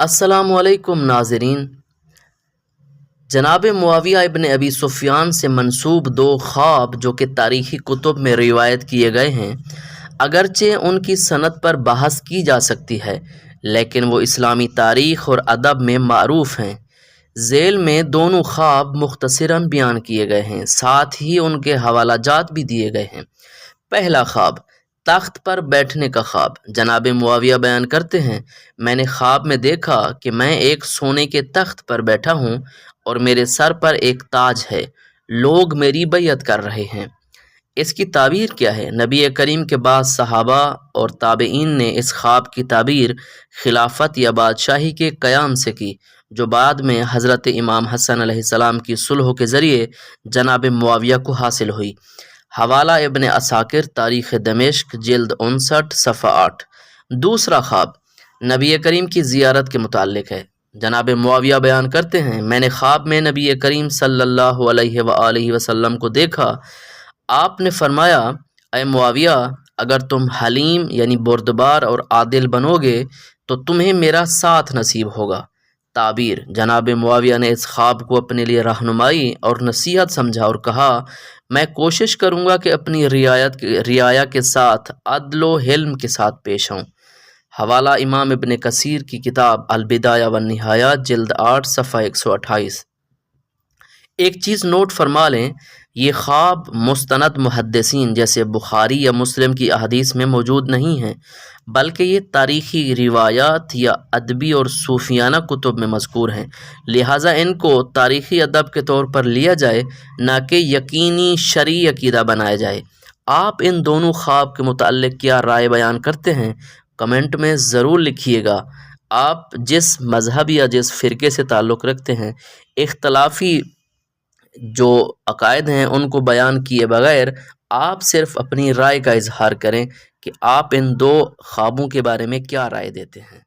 السلام علیکم ناظرین۔ جناب معاویہ ابن ابی سفیان سے منسوب دو خواب جو کہ تاریخی کتب میں روایت کیے گئے ہیں، اگرچہ ان کی سند پر بحث کی جا سکتی ہے لیکن وہ اسلامی تاریخ اور ادب میں معروف ہیں۔ ذیل میں دونوں خواب مختصراً بیان کیے گئے ہیں، ساتھ ہی ان کے حوالہ جات بھی دیے گئے ہیں۔ پہلا خواب، تخت پر بیٹھنے کا خواب۔ جناب معاویہ بیان کرتے ہیں، میں نے خواب میں دیکھا کہ میں ایک سونے کے تخت پر بیٹھا ہوں اور میرے سر پر ایک تاج ہے، لوگ میری بیعت کر رہے ہیں۔ اس کی تعبیر کیا ہے؟ نبی کریم کے بعد صحابہ اور تابعین نے اس خواب کی تعبیر خلافت یا بادشاہی کے قیام سے کی، جو بعد میں حضرت امام حسن علیہ السلام کی صلح کے ذریعے جناب معاویہ کو حاصل ہوئی۔ حوالہ ابن عساکر تاریخ دمشق جلد 59 صفحہ 8۔ دوسرا خواب نبی کریم کی زیارت کے متعلق ہے۔ جناب معاویہ بیان کرتے ہیں، میں نے خواب میں نبی کریم صلی اللہ علیہ وآلہ وسلم کو دیکھا۔ آپ نے فرمایا، اے معاویہ، اگر تم حلیم یعنی بردبار اور عادل بنو گے تو تمہیں میرا ساتھ نصیب ہوگا۔ تعبیر، جناب معاویہ نے اس خواب کو اپنے لیے رہنمائی اور نصیحت سمجھا اور کہا، میں کوشش کروں گا کہ اپنی رعایا کے ساتھ عدل و حلم کے ساتھ پیش آؤں۔ حوالہ امام ابن کثیر کی کتاب البدایہ والنہایہ جلد 8 صفحہ 128۔ ایک چیز نوٹ فرما لیں، یہ خواب مستند محدثین جیسے بخاری یا مسلم کی احادیث میں موجود نہیں ہیں، بلکہ یہ تاریخی روایات یا ادبی اور صوفیانہ کتب میں مذکور ہیں، لہٰذا ان کو تاریخی ادب کے طور پر لیا جائے، نہ کہ یقینی شرعی عقیدہ بنایا جائے۔ آپ ان دونوں خواب کے متعلق کیا رائے بیان کرتے ہیں؟ کمنٹ میں ضرور لکھیے گا۔ آپ جس مذہب یا جس فرقے سے تعلق رکھتے ہیں، اختلافی جو عقائد ہیں ان کو بیان کیے بغیر آپ صرف اپنی رائے کا اظہار کریں کہ آپ ان دو خوابوں کے بارے میں کیا رائے دیتے ہیں۔